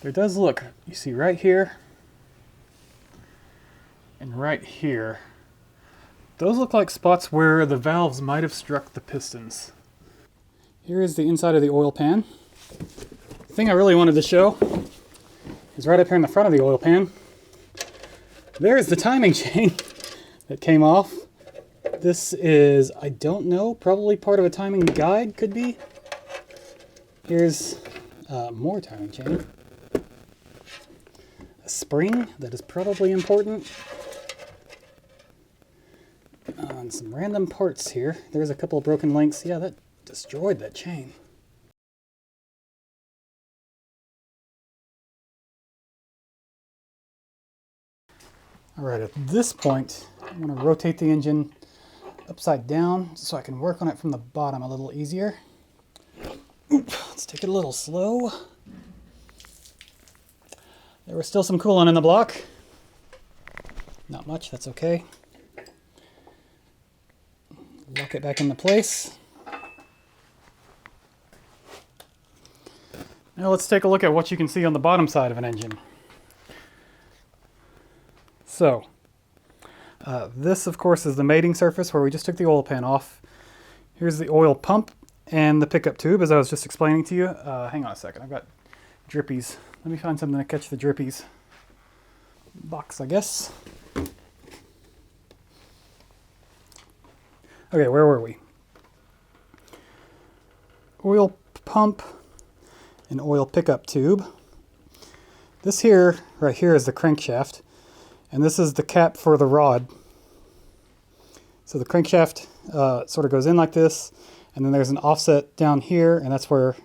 There does look, you see right here and right here, those look like spots where the valves might have struck the pistons. Here is the inside of the oil pan. The thing I really wanted to show is right up here in the front of the oil pan. There's the timing chain that came off. This is, I don't know, probably part of a timing guide, could be. Here's more timing chain. A spring that is probably important. And some random parts here. There's a couple of broken links. Yeah, that destroyed that chain. Alright, at this point, I'm going to rotate the engine upside down so I can work on it from the bottom a little easier. Oop, let's take it a little slow. There was still some coolant in the block. Not much, that's okay. Lock it back into place. Now let's take a look at what you can see on the bottom side of an engine. So, this of course is the mating surface where we just took the oil pan off. Here's the oil pump and the pickup tube, as I was just explaining to you. Hang on a second, I've got drippies. Let me find something to catch the drippies. Box, I guess. Okay, where were we? Oil pump and oil pickup tube. This here, right here, is the crankshaft. And this is the cap for the rod. So the crankshaft sort of goes in like this, and then there's an offset down here, and that's where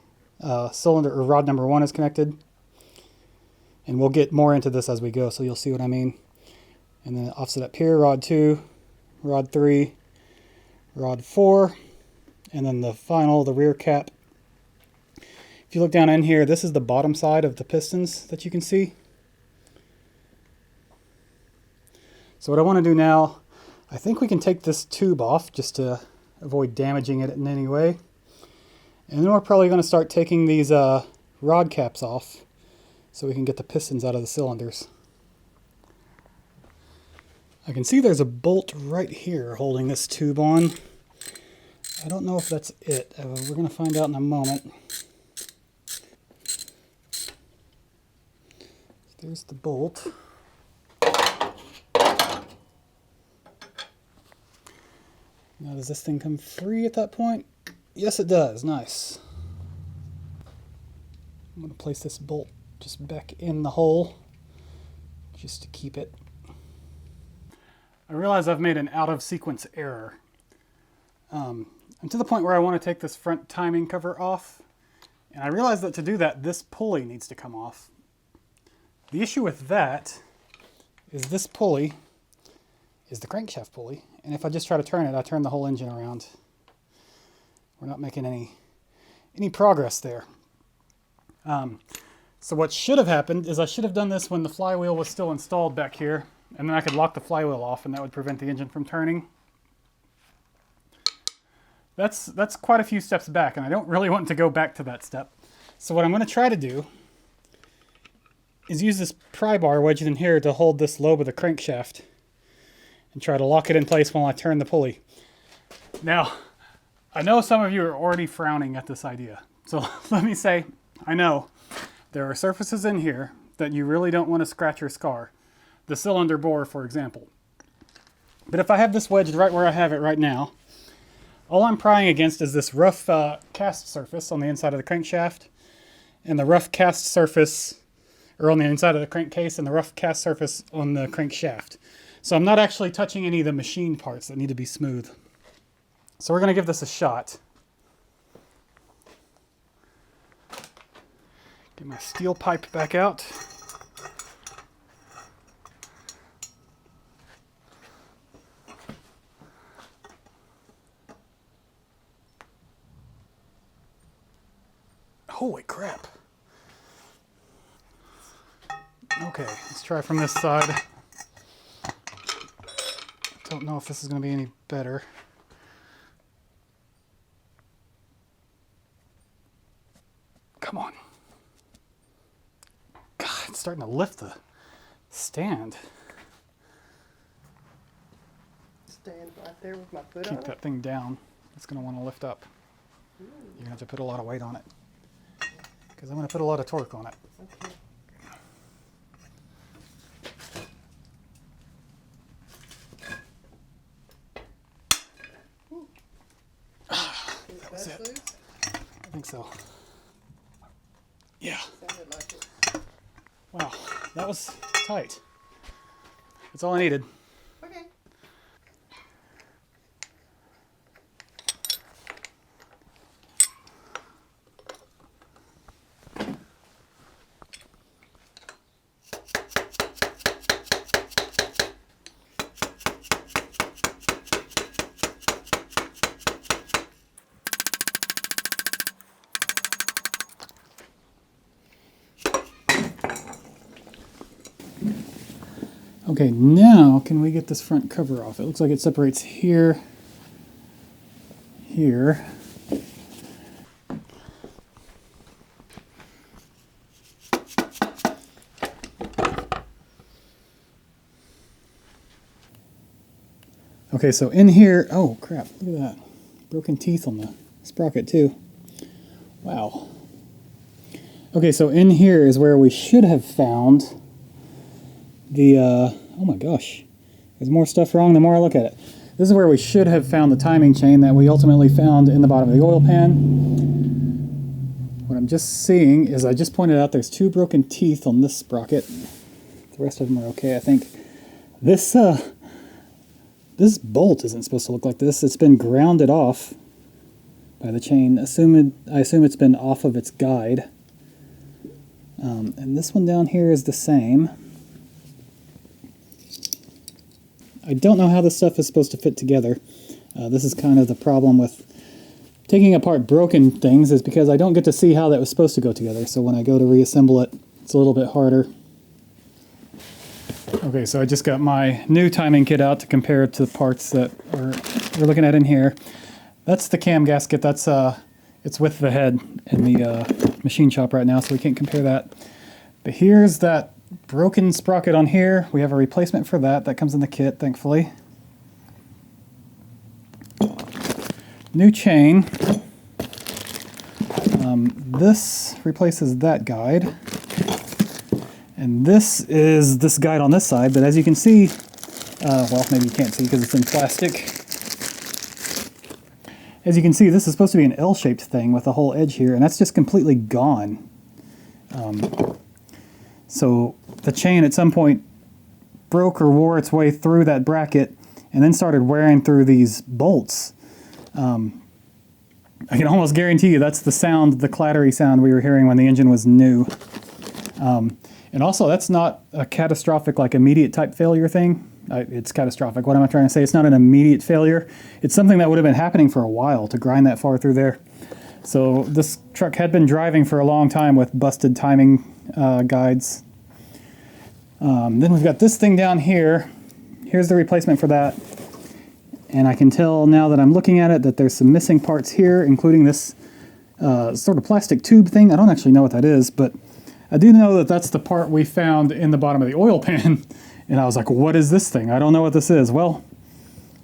cylinder or rod number 1 is connected. And we'll get more into this as we go, so you'll see what I mean. And then offset up here, rod 2, rod 3, rod 4, and then the final, the rear cap. If you look down in here, this is the bottom side of the pistons that you can see. So what I want to do now, I think we can take this tube off just to avoid damaging it in any way. And then we're probably going to start taking these rod caps off so we can get the pistons out of the cylinders. I can see there's a bolt right here holding this tube on. I don't know if that's it. We're going to find out in a moment. There's the bolt. Now, does this thing come free at that point? Yes, it does. Nice. I'm going to place this bolt just back in the hole just to keep it. I realize I've made an out-of-sequence error. I'm to the point where I want to take this front timing cover off, and I realize that to do that, this pulley needs to come off. The issue with that is this pulley is the crankshaft pulley, and if I just try to turn it, I turn the whole engine around. We're not making any progress there. So what should have happened is I should have done this when the flywheel was still installed back here, and then I could lock the flywheel off, and that would prevent the engine from turning. That's quite a few steps back, and I don't really want to go back to that step. So what I'm going to try to do is use this pry bar wedged in here to hold this lobe of the crankshaft and try to lock it in place while I turn the pulley. Now, I know some of you are already frowning at this idea. So let me say, I know there are surfaces in here that you really don't want to scratch or scar. The cylinder bore, for example. But if I have this wedged right where I have it right now, all I'm prying against is this rough cast surface on the inside of the crankshaft, and the rough cast surface, or on the inside of the crankcase, and the rough cast surface on the crankshaft. So I'm not actually touching any of the machine parts that need to be smooth. So we're going to give this a shot. Get my steel pipe back out. Holy crap. Okay, let's try from this side. Don't know if this is going to be any better. Come on. it's starting to lift the stand. Stand right there with my foot Keep on that it. thing down. It's going to want to lift up. You're going to have to put a lot of weight on it, because I'm going to put a lot of torque on it. Okay. That was it. I think so. Yeah. Sounded like it. Wow, that was tight. That's all I needed. Okay. Okay, now can we get this front cover off? It looks like it separates here, here. Okay, so in here, oh crap, look at that. Broken teeth on the sprocket too. Wow. Okay, so in here is where we should have found the, oh my gosh, there's more stuff wrong the more I look at it. This is where we should have found the timing chain that we ultimately found in the bottom of the oil pan. What I'm just seeing is I just pointed out there's 2 broken teeth on this sprocket. The rest of them are okay, I think. This bolt isn't supposed to look like this. It's been grounded off by the chain. I assume it's been off of its guide. And this one down here is the same. I don't know how this stuff is supposed to fit together. This is kind of the problem with taking apart broken things, is because I don't get to see how that was supposed to go together. So when I go to reassemble it, it's a little bit harder. Okay, so I just got my new timing kit out to compare it to the parts that we're looking at in here. That's the cam gasket. That's it's with the head in the machine shop right now, so we can't compare that. But here's that broken sprocket on here. We have a replacement for that. That comes in the kit, thankfully. New chain. This replaces that guide. And this is this guide on this side, but as you can see, well, maybe you can't see because it's in plastic. As you can see, this is supposed to be an L-shaped thing with a whole edge here, and that's just completely gone. So the chain at some point broke or wore its way through that bracket and then started wearing through these bolts. I can almost guarantee you that's the sound, the clattery sound we were hearing when the engine was new. And also, that's not a catastrophic, like, immediate type failure thing. It's catastrophic. What am I trying to say? It's not an immediate failure. It's something that would have been happening for a while to grind that far through there. So this truck had been driving for a long time with busted timing guides. Then we've got this thing down here. Here's the replacement for that. And I can tell now that I'm looking at it that there's some missing parts here, including this sort of plastic tube thing. I don't actually know what that is, but I do know that that's the part we found in the bottom of the oil pan. And I was like, what is this thing? I don't know what this is. Well,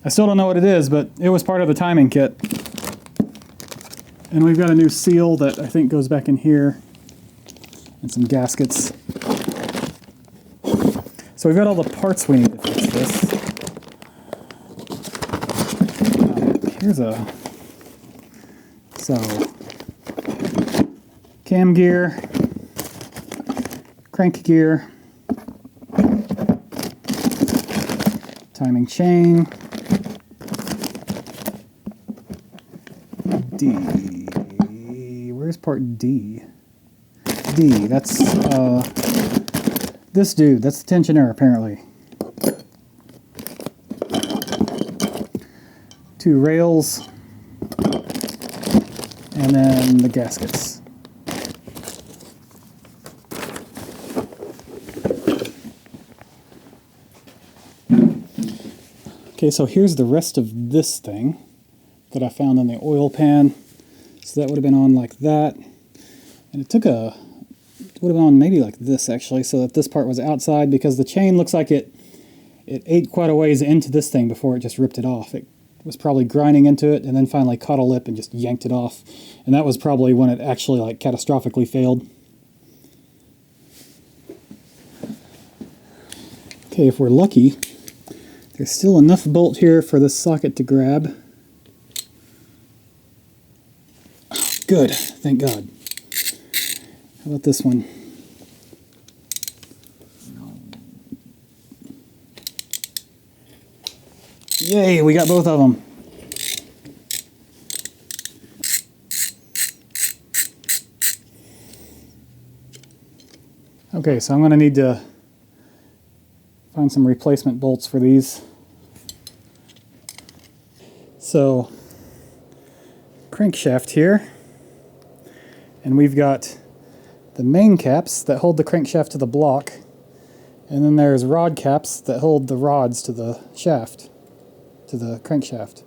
I still don't know what it is, but it was part of the timing kit. And we've got a new seal that I think goes back in here, and some gaskets. So we've got all the parts we need to fix this. Here's cam gear, crank gear, timing chain, D. Where's part D? D, that's this dude, that's the tensioner apparently. 2 rails, and then the gaskets. Okay, so here's the rest of this thing that I found in the oil pan. So that would have been on like that. And it took a would have gone maybe like this actually, so that this part was outside, because the chain looks like it ate quite a ways into this thing before it just ripped it off. It was probably grinding into it and then finally caught a lip and just yanked it off. And that was probably when it actually like catastrophically failed. Okay, if we're lucky, there's still enough bolt here for this socket to grab. Oh, good, thank God. How about this one? Yay, we got both of them. Okay, so I'm going to need to find some replacement bolts for these. So, crankshaft here, and we've got the main caps that hold the crankshaft to the block, and then there's rod caps that hold the rods to the shaft, to the crankshaft.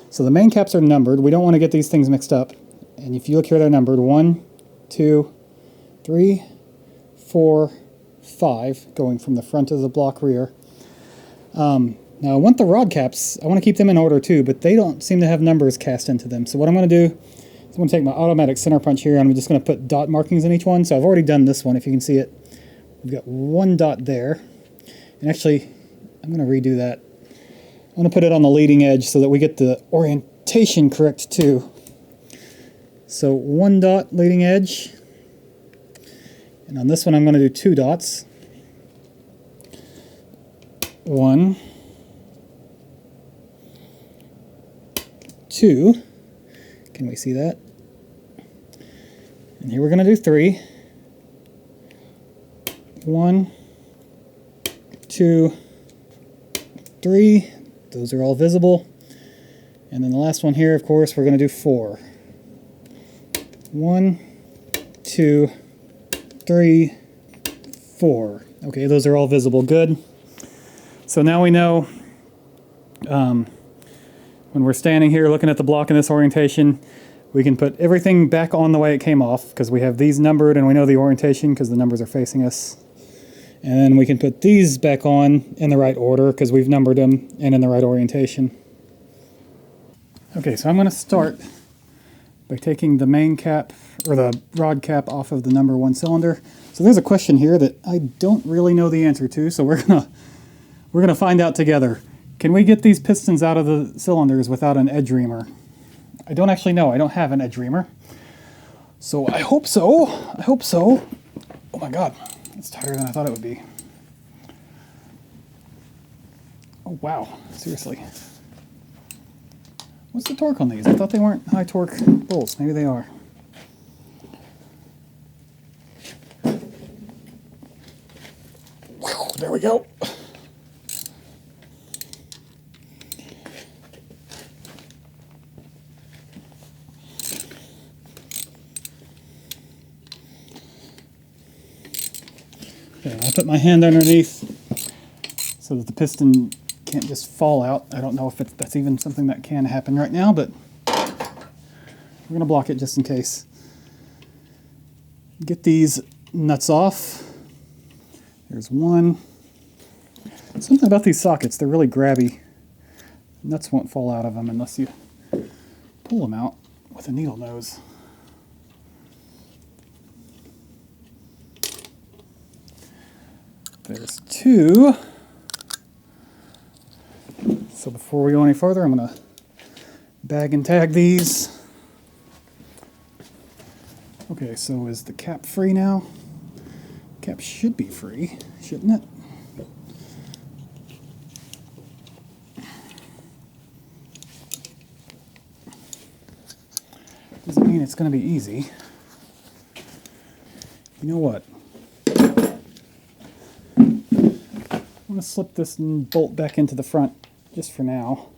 So the main caps are numbered. We don't want to get these things mixed up. And if you look here, they're numbered 1, 2, 3, 4, 5, going from the front of the block rear. Now I want the rod caps, I want to keep them in order too, but they don't seem to have numbers cast into them. So what I'm going to do is I'm going to take my automatic center punch here, and I'm just going to put dot markings in each one. So I've already done this one, if you can see it. We've got one dot there. And actually, I'm going to redo that. I'm going to put it on the leading edge so that we get the orientation correct too. So one dot leading edge. And on this one I'm going to do 2 dots. 1, 2. Can we see that? And here we're going to do 3. 1, 2, 3. Those are all visible. And then the last one here, of course, we're going to do 4. 1, 2, 3, 4. Okay, those are all visible. Good. So now we know when we're standing here looking at the block in this orientation, we can put everything back on the way it came off, because we have these numbered and we know the orientation because the numbers are facing us. And then we can put these back on in the right order because we've numbered them and in the right orientation. Okay, so I'm going to start by taking the main cap, or the rod cap, off of the number 1 cylinder. So there's a question here that I don't really know the answer to, so we're gonna find out together. Can we get these pistons out of the cylinders without an edge reamer? I don't actually know. I don't have an edge reamer. So I hope so. I hope so. Oh my God, it's tighter than I thought it would be. Oh wow, seriously. What's the torque on these? I thought they weren't high torque bolts. Maybe they are. Whew, there we go. Okay, I put my hand underneath so that the piston can't just fall out. I don't know if that's even something that can happen right now, but we're going to block it just in case. Get these nuts off. There's one. Something about these sockets, they're really grabby. Nuts won't fall out of them unless you pull them out with a needle nose. There's 2. So before we go any further, I'm going to bag and tag these. Okay, so is the cap free now? Cap should be free, shouldn't it? Doesn't mean it's going to be easy. You know what? I'm going to slip this bolt back into the front just for now.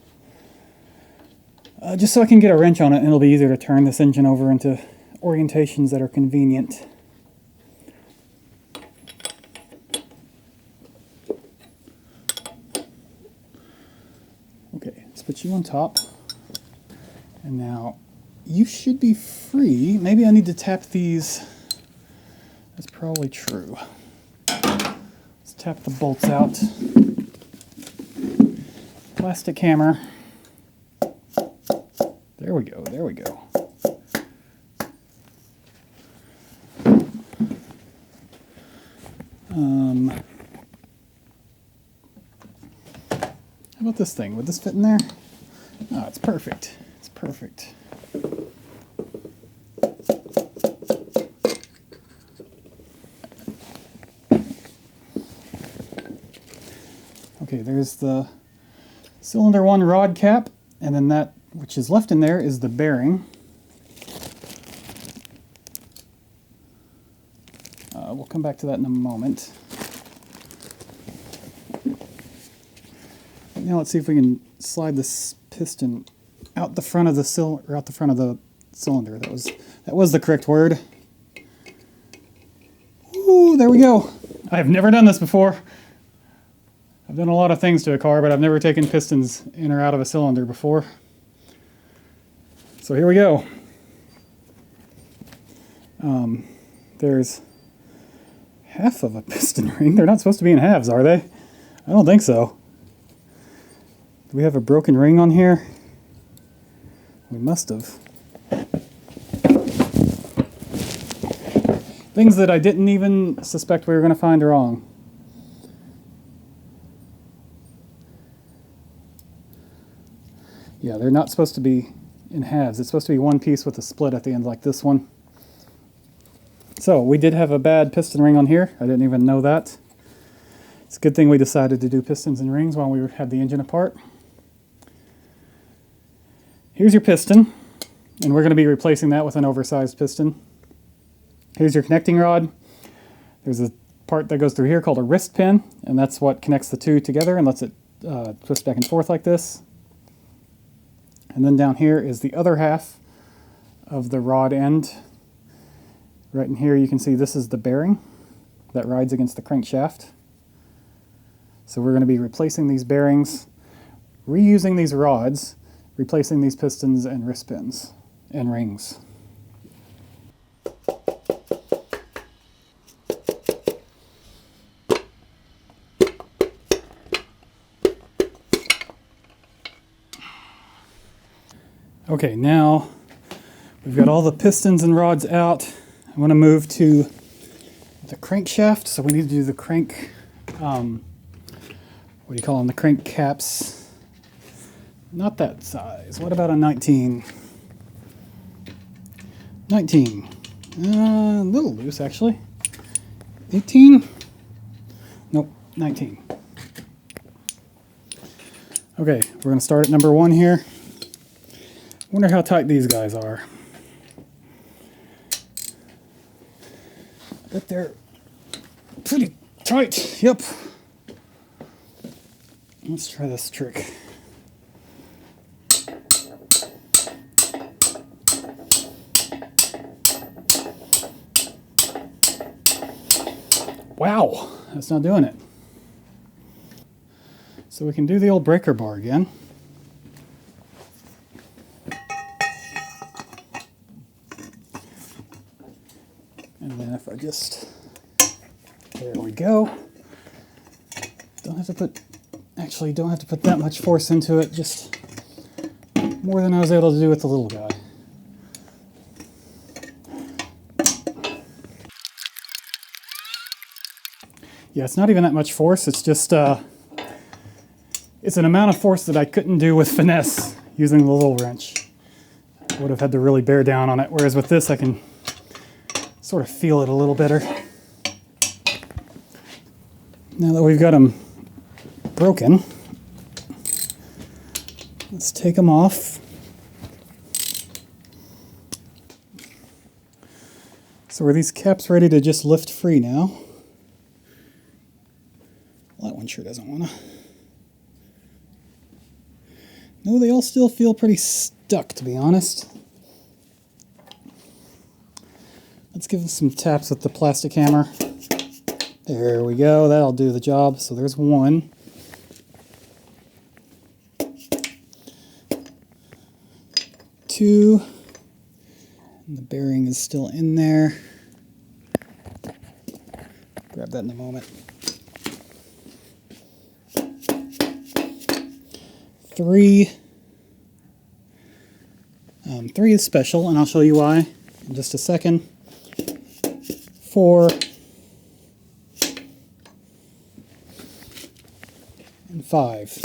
Just so I can get a wrench on it and it'll be easier to turn this engine over into orientations that are convenient. Okay, let's put you on top. And now you should be free. Maybe I need to tap these That's probably true. Let's tap the bolts out. Plastic hammer. There we go, there we go. How about this thing? Would this fit in there? Oh, it's perfect. It's perfect. Okay, there's the cylinder 1 rod cap, and then that which is left in there is the bearing. We'll come back to that in a moment. Now let's see if we can slide this piston out the front of the cylinder. That was the correct word. Ooh, there we go. I have never done this before. I've done a lot of things to a car, but I've never taken pistons in or out of a cylinder before. So here we go. There's half of a piston ring. They're not supposed to be in halves, are they? I don't think so. Do we have a broken ring on here? We must have. Things that I didn't even suspect we were going to find wrong. Yeah, they're not supposed to be in halves. It's supposed to be one piece with a split at the end like this one. So we did have a bad piston ring on here. I didn't even know that. It's a good thing we decided to do pistons and rings while we had the engine apart. Here's your piston, and we're going to be replacing that with an oversized piston. Here's your connecting rod. There's a part that goes through here called a wrist pin, and that's what connects the two together and lets it twist back and forth like this. And then down here is the other half of the rod end. Right in here you can see this is the bearing that rides against the crankshaft. So we're going to be replacing these bearings, reusing these rods, replacing these pistons and wrist pins and rings. Okay, now we've got all the pistons and rods out. I want to move to the crankshaft, so we need to do the crank, what do you call them, the crank caps. Not that size. What about a 19? 19. A little loose, actually. 18? Nope, 19. Okay, we're going to start at number 1 here. Wonder how tight these guys are. I bet they're pretty tight. Yep. Let's try this trick. Wow, that's not doing it. So we can do the old breaker bar again. And then if I just, there we go. Don't have to put that much force into it, just more than I was able to do with the little guy. Yeah, it's not even that much force, it's just, it's an amount of force that I couldn't do with finesse using the little wrench. I would have had to really bear down on it, whereas with this I can sort of feel it a little better. Now that we've got them broken, let's take them off. So are these caps ready to just lift free now? Well, that one sure doesn't want to. No, they all still feel pretty stuck, to be honest. Let's give them some taps with the plastic hammer. There we go, that'll do the job. So there's one. Two. And the bearing is still in there. grab that in a moment. 3. 3 is special, and I'll show you why in just a second. 4. And 5.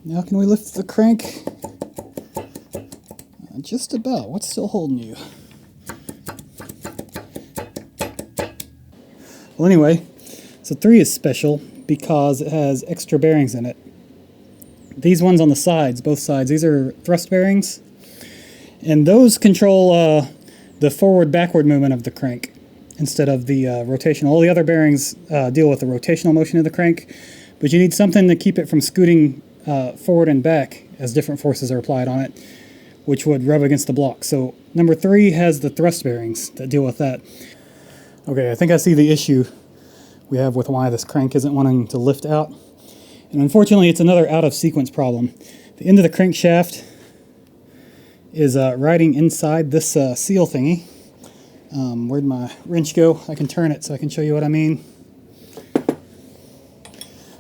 Now can we lift the crank? Just about. What's still holding you? Well, anyway, so 3 is special because it has extra bearings in it. These ones on the sides, both sides, these are thrust bearings. And those control the forward-backward movement of the crank instead of the rotational. All the other bearings deal with the rotational motion of the crank, but you need something to keep it from scooting forward and back as different forces are applied on it, which would rub against the block. So number 3 has the thrust bearings that deal with that. Okay, I think I see the issue we have with why this crank isn't wanting to lift out. And unfortunately, it's another out-of-sequence problem. The end of the crankshaft is riding inside this seal thingy. Where'd my wrench go? I can turn it so I can show you what I mean.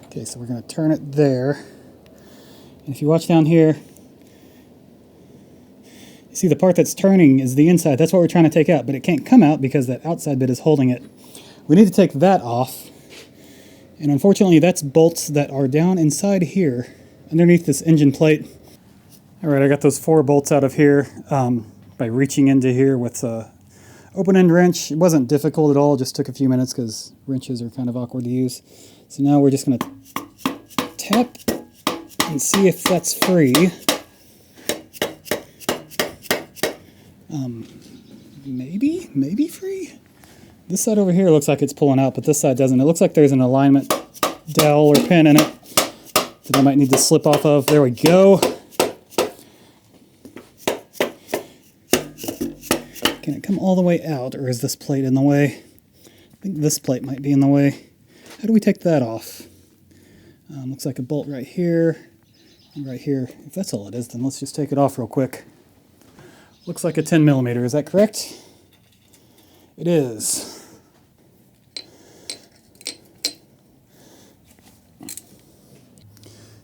Okay, so we're going to turn it there. And if you watch down here, you see the part that's turning is the inside. That's what we're trying to take out, but it can't come out because that outside bit is holding it. We need to take that off. And unfortunately, that's bolts that are down inside here, underneath this engine plate. All right, I got those 4 bolts out of here by reaching into here with a open-end wrench. It wasn't difficult at all, just took a few minutes because wrenches are kind of awkward to use. So now we're just going to tap and see if that's free. Maybe free? This side over here looks like it's pulling out, but this side doesn't. It looks like there's an alignment dowel or pin in it that I might need to slip off of. There we go. Can it come all the way out, or is this plate in the way? I think this plate might be in the way. How do we take that off? Looks like a bolt right here and right here. If that's all it is, then let's just take it off real quick. Looks like a 10 millimeter, is that correct? It is.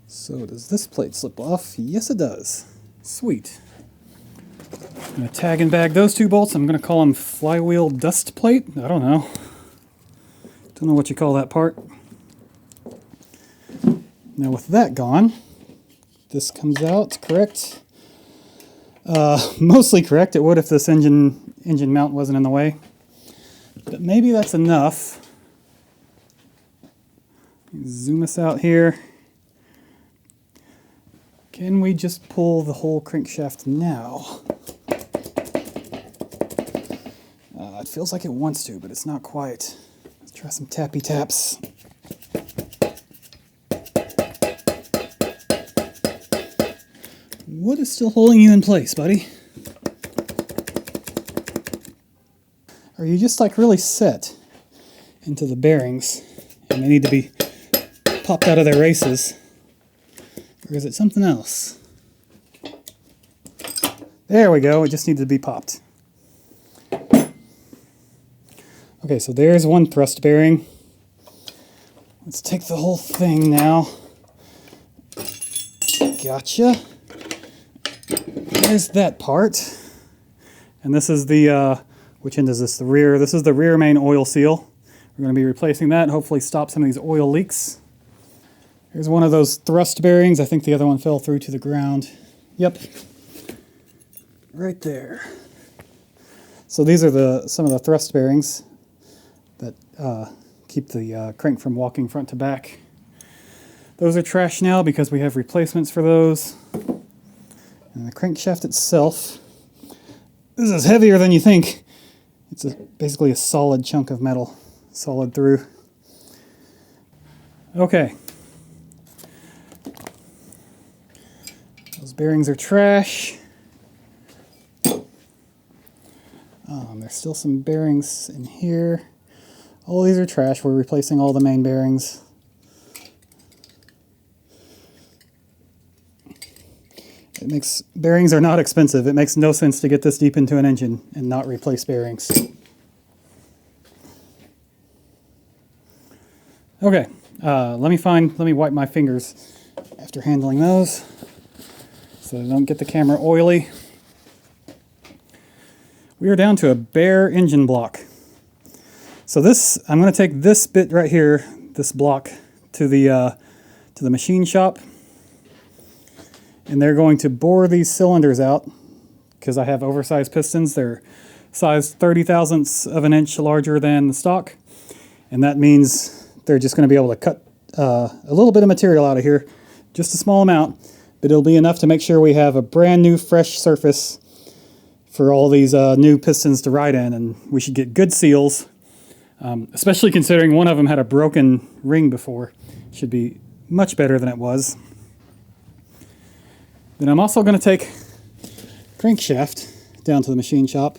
So does this plate slip off? Yes, it does. Sweet. I'm going to tag and bag those 2 bolts. I'm going to call them flywheel dust plate. I don't know. Don't know what you call that part. Now with that gone, this comes out, correct? Mostly correct. It would if this engine mount wasn't in the way. But maybe that's enough. Zoom us out here. Can we just pull the whole crankshaft now? It feels like it wants to, but it's not quite. Let's try some tappy taps. What is still holding you in place, buddy? Are you just like really set into the bearings and they need to be popped out of their races? Or is it something else? There we go, it just needed to be popped. Okay, so there's one thrust bearing. Let's take the whole thing now. Gotcha. There's that part. And this is the, which end is this? The rear. This is the rear main oil seal. We're going to be replacing that, hopefully stop some of these oil leaks. Here's one of those thrust bearings. I think the other one fell through to the ground. Yep. Right there. So these are some of the thrust bearings that keep the crank from walking front to back. Those are trash now because we have replacements for those. And the crankshaft itself, this is heavier than you think. It's basically a solid chunk of metal, solid through. Okay. Those bearings are trash. There's still some bearings in here. All these are trash. We're replacing all the main bearings. Bearings are not expensive. It makes no sense to get this deep into an engine and not replace bearings. Okay, let me wipe my fingers after handling those so they don't get the camera oily. We are down to a bare engine block. So this, I'm going to take this bit right here, this block, to the machine shop. And they're going to bore these cylinders out because I have oversized pistons. They're size 30 thousandths of an inch larger than the stock. And that means they're just going to be able to cut a little bit of material out of here, just a small amount, but it'll be enough to make sure we have a brand new fresh surface for all these new pistons to ride in, and we should get good seals, especially considering one of them had a broken ring before. Should be much better than it was. Then I'm also going to take Crankshaft down to the machine shop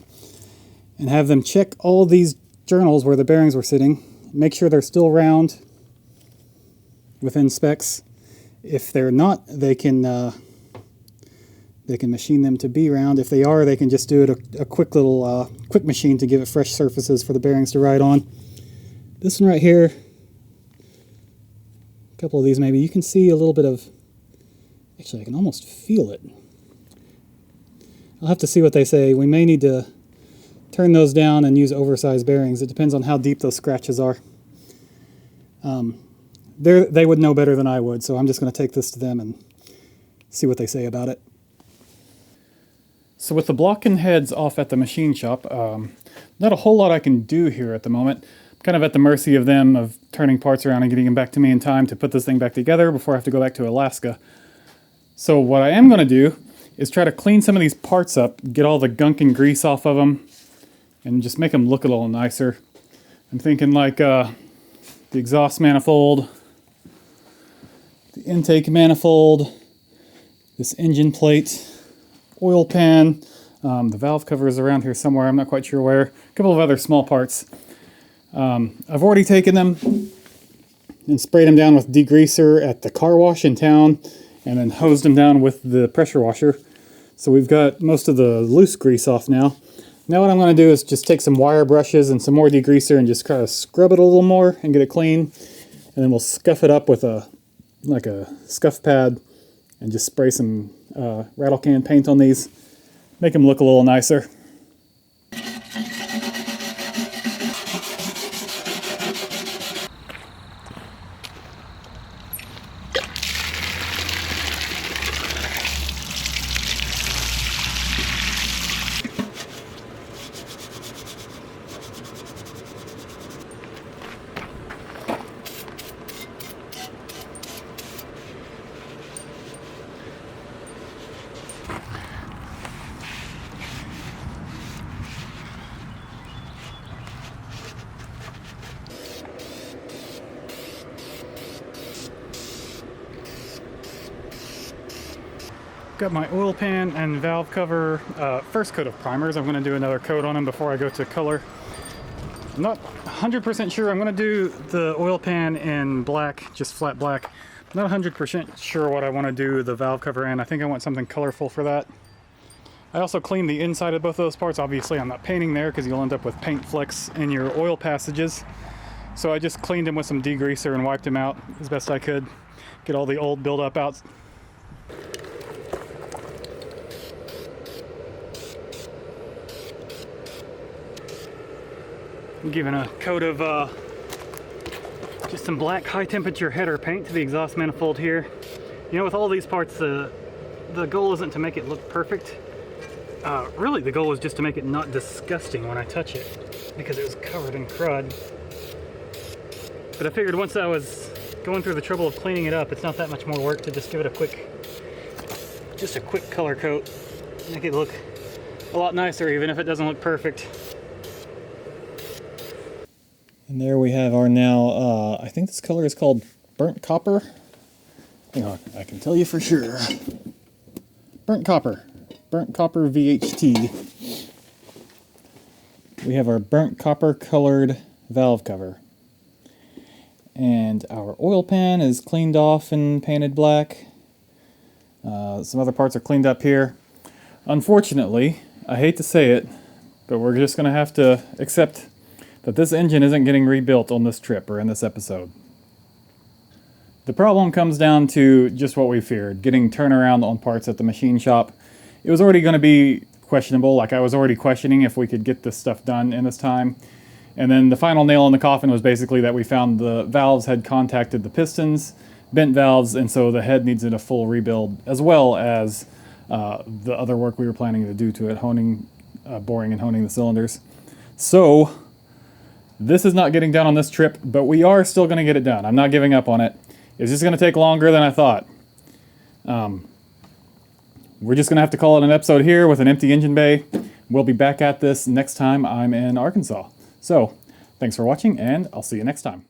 and have them check all of these journals where the bearings were sitting, make sure they're still round within specs. If they're not, they can machine them to be round. If they are, they can just do it a quick little quick machine to give it fresh surfaces for the bearings to ride on. This one right here, a couple of these maybe, you can see a little bit of, actually I can almost feel it. I'll have to see what they say. We may need to turn those down and use oversized bearings. It depends on how deep those scratches are. They would know better than I would, so I'm just going to take this to them and see what they say about it. So with the block and heads off at the machine shop, not a whole lot I can do here at the moment. I'm kind of at the mercy of them, of turning parts around and getting them back to me in time to put this thing back together before I have to go back to Alaska. So what I am going to do is try to clean some of these parts up, get all the gunk and grease off of them, and just make them look a little nicer. I'm thinking like the exhaust manifold, the intake manifold, this engine plate, oil pan, the valve cover is around here somewhere, I'm not quite sure where, a couple of other small parts. I've already taken them and sprayed them down with degreaser at the car wash in town, and then hosed them down with the pressure washer. So we've got most of the loose grease off now. Now what I'm going to do is just take some wire brushes and some more degreaser and just kind of scrub it a little more and get it clean. And then we'll scuff it up with like a scuff pad and just spray some rattle can paint on these. Make them look a little nicer. Got my oil pan and valve cover, first coat of primers. I'm going to do another coat on them before I go to color. I'm not 100% sure. I'm going to do the oil pan in black, just flat black. I'm not 100% sure what I want to do the valve cover in. I think I want something colorful for that. I also cleaned the inside of both of those parts. Obviously I'm not painting there because you'll end up with paint flecks in your oil passages. So I just cleaned them with some degreaser and wiped them out as best I could. Get all the old buildup out. I'm giving a coat of just some black high temperature header paint to the exhaust manifold here. You know, with all these parts, the goal isn't to make it look perfect. Really the goal is just to make it not disgusting when I touch it, because it was covered in crud. But I figured once I was going through the trouble of cleaning it up, it's not that much more work to just give it a quick color coat. Make it look a lot nicer even if it doesn't look perfect. And there we have our now, I think this color is called burnt copper. Hang on, I can tell you for sure. Burnt copper VHT. We have our burnt copper colored valve cover. And our oil pan is cleaned off and painted black. Some other parts are cleaned up here. Unfortunately, I hate to say it, but we're just going to have to accept that this engine isn't getting rebuilt on this trip or in this episode. The problem comes down to just what we feared, getting turnaround on parts at the machine shop. It was already going to be questionable, like I was already questioning if we could get this stuff done in this time. And then the final nail in the coffin was basically that we found the valves had contacted the pistons, bent valves, and so the head needed a full rebuild, as well as the other work we were planning to do to it, boring and honing the cylinders. So this is not getting done on this trip, but we are still going to get it done. I'm not giving up on it. It's just going to take longer than I thought. We're just going to have to call it an episode here with an empty engine bay. We'll be back at this next time I'm in Arkansas. So, thanks for watching, and I'll see you next time.